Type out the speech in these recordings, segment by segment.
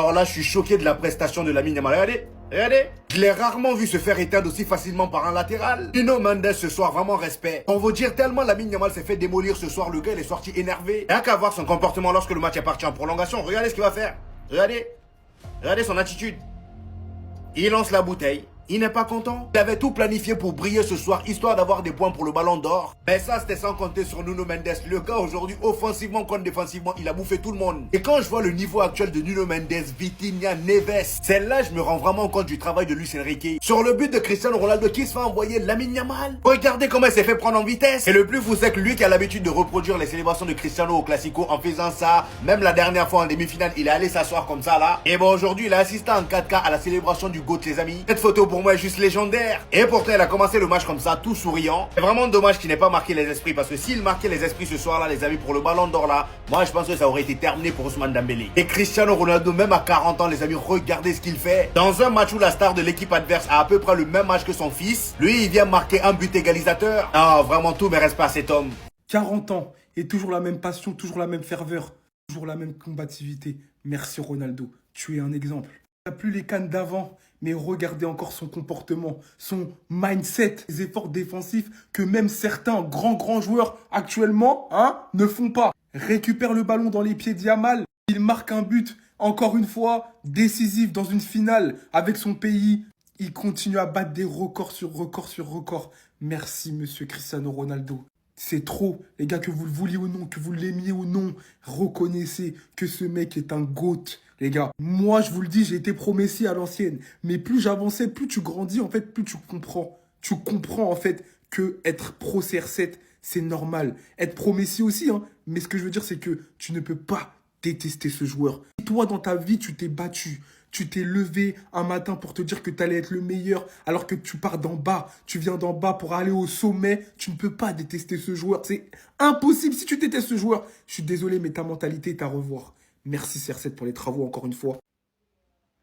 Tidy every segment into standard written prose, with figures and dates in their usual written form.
Alors là, je suis choqué de la prestation de Lamine Yamal. Regardez, regardez. Je l'ai rarement vu se faire éteindre aussi facilement par un latéral. Nuno Mendes ce soir, vraiment respect. On veut dire tellement Lamine Yamal s'est fait démolir ce soir, le gars il est sorti énervé. Rien qu'à voir son comportement lorsque le match est parti en prolongation. Regardez ce qu'il va faire. Regardez. Regardez son attitude. Il lance la bouteille. Il n'est pas content. Il avait tout planifié pour briller ce soir, histoire d'avoir des points pour le ballon d'or. Mais ça, c'était sans compter sur Nuno Mendes. Le gars, aujourd'hui, offensivement comme défensivement, il a bouffé tout le monde. Et quand je vois le niveau actuel de Nuno Mendes, Vitinha, Neves, celle-là, je me rends vraiment compte du travail de Luis Enrique. Sur le but de Cristiano Ronaldo qui se fait envoyer Lamine Yamal. Regardez comment il s'est fait prendre en vitesse. Et le plus fou, c'est que lui qui a l'habitude de reproduire les célébrations de Cristiano au Classico en faisant ça, même la dernière fois en demi-finale, il est allé s'asseoir comme ça là. Et bon, aujourd'hui, il a assisté en 4K à la célébration du GOAT, les amis. Cette photo pour moi est juste légendaire. Et pourtant, il a commencé le match comme ça, tout souriant. C'est vraiment dommage qu'il n'ait pas marqué les esprits. Parce que s'il marquait les esprits ce soir-là, les amis, pour le ballon d'or là, moi je pense que ça aurait été terminé pour Ousmane Dembélé. Et Cristiano Ronaldo, même à 40 ans, les amis, regardez ce qu'il fait. Dans un match où la star de l'équipe adverse a à peu près le même âge que son fils, lui, il vient marquer un but égalisateur. Ah, vraiment, tout mes respects à cet homme. 40 ans et toujours la même passion, toujours la même ferveur, toujours la même combativité. Merci Ronaldo, tu es un exemple. Il n'a plus les cannes d'avant, mais regardez encore son comportement, son mindset, les efforts défensifs que même certains grands joueurs actuellement ne font pas. Récupère le ballon dans les pieds de Yamal, il marque un but, encore une fois, décisif dans une finale avec son pays. Il continue à battre des records sur records sur records. Merci monsieur Cristiano Ronaldo. C'est trop, les gars, que vous le vouliez ou non, que vous l'aimiez ou non, reconnaissez que ce mec est un GOAT. Les gars, moi, je vous le dis, j'ai été pro Messi à l'ancienne. Mais plus j'avançais, plus tu grandis, en fait, plus tu comprends. Tu comprends, en fait, que être pro CR7, c'est normal. Être pro Messi aussi, hein. Mais ce que je veux dire, c'est que tu ne peux pas détester ce joueur. Et toi, dans ta vie, tu t'es battu. Tu t'es levé un matin pour te dire que tu allais être le meilleur, alors que tu pars d'en bas. Tu viens d'en bas pour aller au sommet. Tu ne peux pas détester ce joueur. C'est impossible si tu détestes ce joueur. Je suis désolé, mais ta mentalité est à revoir. Merci CR7 pour les travaux encore une fois.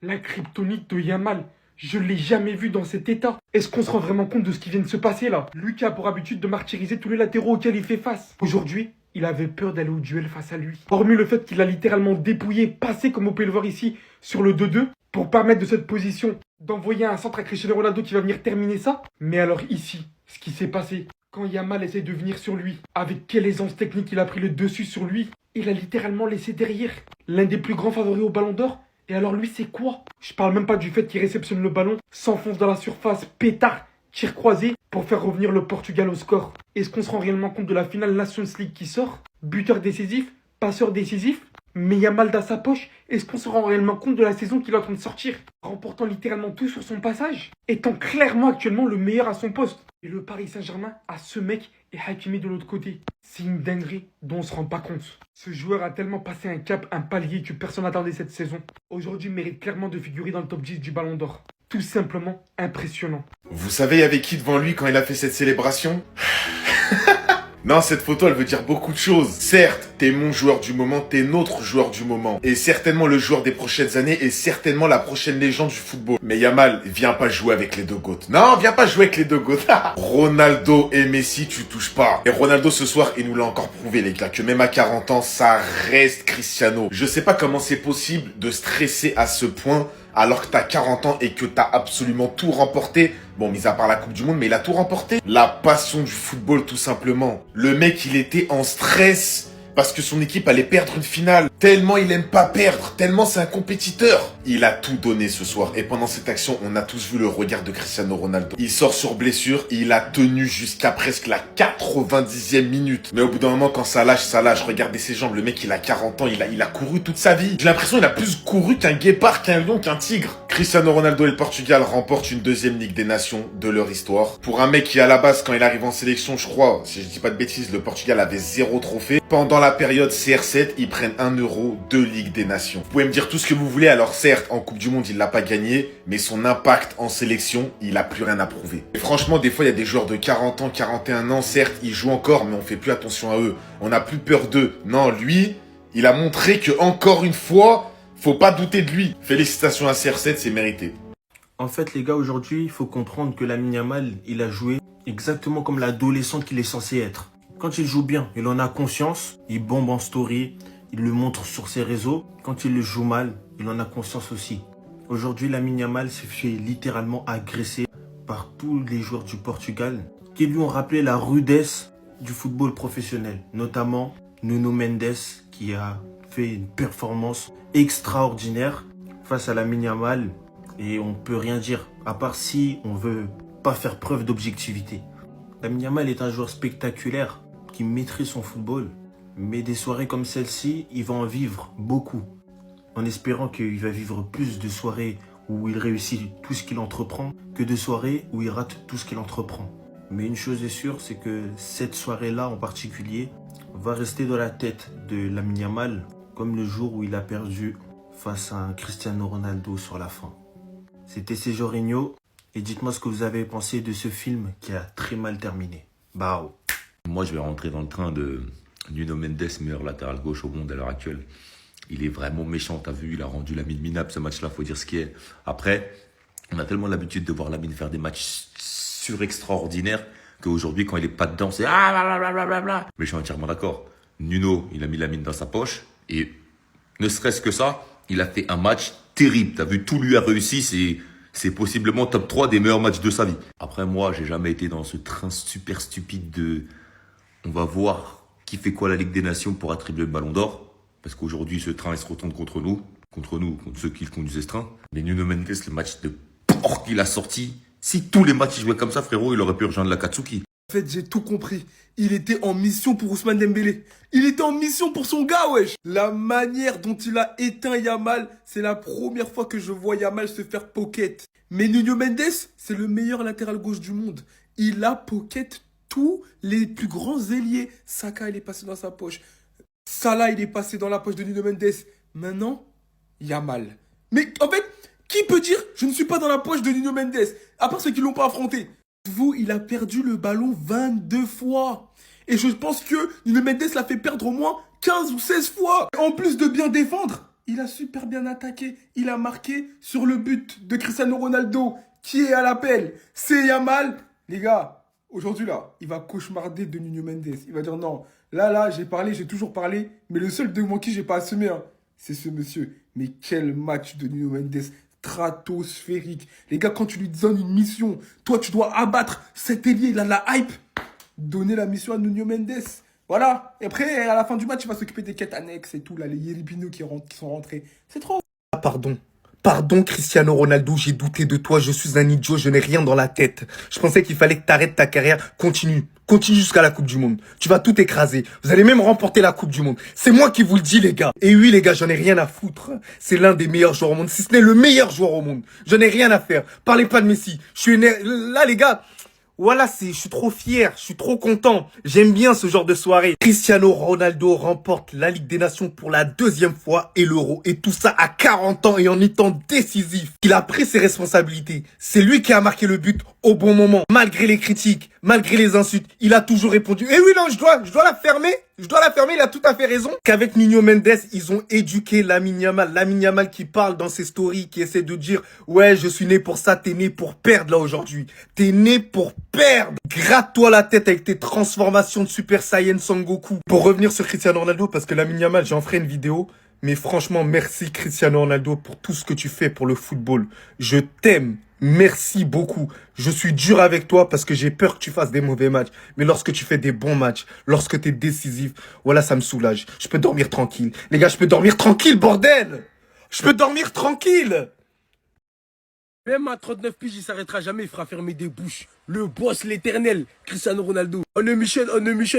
La kryptonite de Yamal, je l'ai jamais vu dans cet état. Est-ce qu'on se rend vraiment compte de ce qui vient de se passer là? Lui qui a pour habitude de martyriser tous les latéraux auxquels il fait face. Aujourd'hui, il avait peur d'aller au duel face à lui. Hormis le fait qu'il a littéralement dépouillé, passé comme on peut le voir ici, sur le 2-2, pour permettre de cette position d'envoyer un centre à Cristiano Ronaldo qui va venir terminer ça. Mais alors ici, ce qui s'est passé, quand Yamal essaie de venir sur lui, avec quelle aisance technique il a pris le dessus sur lui, il a littéralement laissé derrière l'un des plus grands favoris au ballon d'or. Et alors lui, c'est quoi? Je parle même pas du fait qu'il réceptionne le ballon, s'enfonce dans la surface, pétard, tir croisé, pour faire revenir le Portugal au score. Est-ce qu'on se rend réellement compte de la finale Nations League qui sort? Buteur décisif, passeur décisif, mais Yamal dans sa poche. Est-ce qu'on se rend réellement compte de la saison qu'il est en train de sortir? Remportant littéralement tout sur son passage, étant clairement actuellement le meilleur à son poste. Et le Paris Saint-Germain a ce mec et Hakimi de l'autre côté. C'est une dinguerie dont on se rend pas compte. Ce joueur a tellement passé un cap, un palier que personne n'attendait cette saison. Aujourd'hui, il mérite clairement de figurer dans le top 10 du Ballon d'Or. Tout simplement impressionnant. Vous savez, il y avait qui devant lui quand il a fait cette célébration? Non, cette photo, elle veut dire beaucoup de choses. Certes, t'es mon joueur du moment, t'es notre joueur du moment. Et certainement le joueur des prochaines années et certainement la prochaine légende du football. Mais Yamal, viens pas jouer avec les deux GOAT. Non, viens pas jouer avec les deux GOAT. Ronaldo et Messi, tu touches pas. Et Ronaldo ce soir, il nous l'a encore prouvé, les gars, que même à 40 ans, ça reste Cristiano. Je sais pas comment c'est possible de stresser à ce point alors que t'as 40 ans et que t'as absolument tout remporté. Bon, mis à part la Coupe du Monde, mais il a tout remporté. La passion du football, tout simplement. Le mec, il était en stress parce que son équipe allait perdre une finale. Tellement il aime pas perdre, tellement c'est un compétiteur. Il a tout donné ce soir. Et pendant cette action, on a tous vu le regard de Cristiano Ronaldo. Il sort sur blessure, il a tenu jusqu'à presque la 90e minute. Mais au bout d'un moment, quand ça lâche, ça lâche. Regardez ses jambes, le mec, il a 40 ans, il a couru toute sa vie. J'ai l'impression qu'il a plus couru qu'un guépard, qu'un lion, qu'un tigre. Cristiano Ronaldo et le Portugal remportent une deuxième Ligue des Nations de leur histoire. Pour un mec qui, à la base, quand il arrive en sélection, je crois, si je dis pas de bêtises, le Portugal avait 0 trophée. Pendant la période CR7, ils prennent 1 euro, 2 Ligues des Nations. Vous pouvez me dire tout ce que vous voulez, alors certes, en Coupe du Monde, il l'a pas gagné, mais son impact en sélection, il a plus rien à prouver. Et franchement, des fois, il y a des joueurs de 40 ans, 41 ans, certes, ils jouent encore, mais on fait plus attention à eux. On n'a plus peur d'eux. Non, lui, il a montré que, encore une fois, faut pas douter de lui. Félicitations à CR7, c'est mérité. En fait, les gars, aujourd'hui, il faut comprendre que Lamine Yamal, il a joué exactement comme l'adolescent qu'il est censé être. Quand il joue bien, il en a conscience, il bombe en story, il le montre sur ses réseaux. Quand il le joue mal, il en a conscience aussi. Aujourd'hui, Lamine Yamal s'est fait littéralement agresser par tous les joueurs du Portugal qui lui ont rappelé la rudesse du football professionnel, notamment Nuno Mendes qui a fait une performance extraordinaire face à Lamine Yamal et on peut rien dire à part si on veut pas faire preuve d'objectivité. Lamine Yamal est un joueur spectaculaire qui maîtrise son football, mais des soirées comme celle-ci, il va en vivre beaucoup, en espérant qu'il va vivre plus de soirées où il réussit tout ce qu'il entreprend que de soirées où il rate tout ce qu'il entreprend. Mais une chose est sûre, c'est que cette soirée-là en particulier va rester dans la tête de Lamine Yamal comme le jour où il a perdu face à un Cristiano Ronaldo sur la fin. C'était Jorginho et dites-moi ce que vous avez pensé de ce film qui a très mal terminé. Bao. Moi, je vais rentrer dans le train de Nuno Mendes, meilleur latéral gauche au monde à l'heure actuelle. Il est vraiment méchant, t'as vu, il a rendu Lamine minable ce match-là, faut dire ce qui est. Après, on a tellement l'habitude de voir Lamine faire des matchs surextraordinaires qu'aujourd'hui, quand il est pas dedans, c'est ah blablabla. Mais je suis entièrement d'accord. Nuno, il a mis Lamine dans sa poche et ne serait-ce que ça, il a fait un match terrible. T'as vu, tout lui a réussi, c'est possiblement top 3 des meilleurs matchs de sa vie. Après, moi, j'ai jamais été dans ce train super stupide de on va voir qui fait quoi à la Ligue des Nations pour attribuer le Ballon d'Or. Parce qu'aujourd'hui, ce train, il se retourne contre nous, contre ceux qui conduisaient ce train. Mais Nuno Mendes, le match de porc qu'il a sorti, si tous les matchs jouaient comme ça, frérot, il aurait pu rejoindre l'Akatsuki. En fait, j'ai tout compris. Il était en mission pour Ousmane Dembélé. Il était en mission pour son gars, wesh. La manière dont il a éteint Yamal, c'est la première fois que je vois Yamal se faire pocket. Mais Nuno Mendes, c'est le meilleur latéral gauche du monde. Il a pocket tous les plus grands ailiers. Saka, il est passé dans sa poche. Salah, il est passé dans la poche de Nuno Mendes. Maintenant, Yamal. Mais en fait, qui peut dire je ne suis pas dans la poche de Nuno Mendes, à part ceux qui ne l'ont pas affronté? Vous, il a perdu le ballon 22 fois. Et je pense que Nuno Mendes l'a fait perdre au moins 15 ou 16 fois. En plus de bien défendre, il a super bien attaqué. Il a marqué sur le but de Cristiano Ronaldo, qui est à l'appel. C'est Yamal. Les gars, aujourd'hui là, il va cauchemarder de Nuno Mendes. Il va dire non, là, j'ai parlé, j'ai toujours parlé. Mais le seul de moi qui j'ai pas assumé, hein, c'est ce monsieur. Mais quel match de Nuno Mendes. Stratosphérique. Les gars, quand tu lui donnes une mission, toi, tu dois abattre cet ailier. Il a de la hype. Donner la mission à Nuno Mendes. Voilà. Et après, à la fin du match, il va s'occuper des quêtes annexes et tout. Là, les Yéribino qui sont rentrés. C'est trop. Ah, pardon. Pardon, Cristiano Ronaldo, j'ai douté de toi. Je suis un idiot, je n'ai rien dans la tête. Je pensais qu'il fallait que tu arrêtes ta carrière. Continue. Continue jusqu'à la Coupe du Monde. Tu vas tout écraser. Vous allez même remporter la Coupe du Monde. C'est moi qui vous le dis, les gars. Et oui, les gars, j'en ai rien à foutre. C'est l'un des meilleurs joueurs au monde, si ce n'est le meilleur joueur au monde. J'en ai rien à faire. Parlez pas de Messi. Je suis là, les gars. Voilà, je suis trop fier, je suis trop content. J'aime bien ce genre de soirée. Cristiano Ronaldo remporte la Ligue des Nations pour la 2e fois et l'Euro. Et tout ça à 40 ans et en étant décisif. Il a pris ses responsabilités. C'est lui qui a marqué le but au bon moment. Malgré les critiques, malgré les insultes, il a toujours répondu. Eh oui, non, je dois la fermer. Je dois la fermer, il a tout à fait raison. Qu'avec Nuno Mendes, ils ont éduqué Lamine Yamal. Lamine Yamal qui parle dans ses stories, qui essaie de dire « Ouais, je suis né pour ça, t'es né pour perdre là aujourd'hui. T'es né pour perdre. Gratte-toi la tête avec tes transformations de Super Saiyan Sangoku. » Pour revenir sur Cristiano Ronaldo, parce que Lamine Yamal, j'en ferai une vidéo. Mais franchement, merci Cristiano Ronaldo pour tout ce que tu fais pour le football. Je t'aime. Merci beaucoup. Je suis dur avec toi parce que j'ai peur que tu fasses des mauvais matchs. Mais lorsque tu fais des bons matchs, lorsque tu es décisif, voilà, ça me soulage. Je peux dormir tranquille. Les gars, je peux dormir tranquille, bordel! Je peux dormir tranquille! Même à 39 piges, il s'arrêtera jamais, il fera fermer des bouches. Le boss, l'éternel, Cristiano Ronaldo. On est Michel,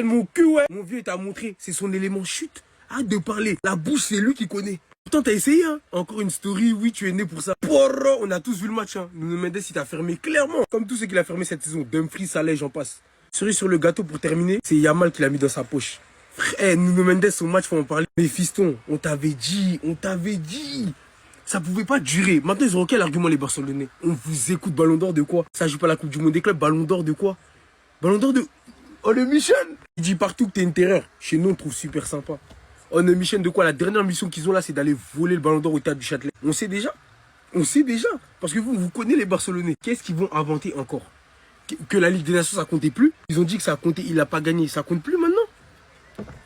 mon cul, ouais. Mon vieux, il t'a montré, c'est son élément chute. Arrête de parler. La bouche, c'est lui qui connaît. Pourtant, t'as essayé, hein. Encore une story, oui, tu es né pour ça. Porro, on a tous vu le match, hein. Nuno Mendes, il t'a fermé clairement. Comme tout ce qu'il a fermé cette saison. Dumfries, Salah, j'en passe. Cerise sur le gâteau pour terminer, c'est Yamal qui l'a mis dans sa poche. Frère, Nuno Mendes, son match, faut en parler. Mais fiston, on t'avait dit. Ça pouvait pas durer. Maintenant, ils auront quel argument, les Barcelonais? On vous écoute, Ballon d'Or de quoi? Ça joue pas la Coupe du Monde des clubs, Ballon d'Or de quoi? Ballon d'Or de... Oh, le Michel! Il dit partout que t'es une terreur. Chez nous, on trouve super sympa. On est Michel de quoi? La dernière mission qu'ils ont là, c'est d'aller voler le Ballon d'Or au Stade du Châtelet. On sait déjà. Parce que vous connaissez les Barcelonais. Qu'est-ce qu'ils vont inventer encore? Que la Ligue des Nations, ça comptait plus? Ils ont dit que ça comptait, il a pas gagné. Ça compte plus maintenant?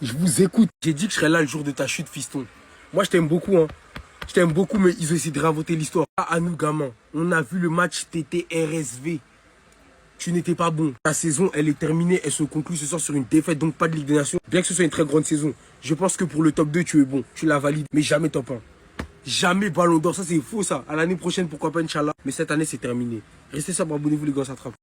Je vous écoute. J'ai dit que je serais là le jour de ta chute, fiston. Moi, je t'aime beaucoup, hein. Je t'aime beaucoup, mais ils ont essayé de réinventer l'histoire. Ah, à nous, gamins, on a vu le match TT-RSV. Tu n'étais pas bon. Ta saison, elle est terminée. Elle se conclut ce soir sur une défaite, donc pas de Ligue des Nations. Bien que ce soit une très grande saison, je pense que pour le top 2, tu es bon. Tu la valides, mais jamais top 1. Jamais Ballon d'Or. Ça, c'est faux, ça. À l'année prochaine, pourquoi pas, Inch'Allah. Mais cette année, c'est terminé. Restez sobre, abonnez-vous, les gars, ça attrape.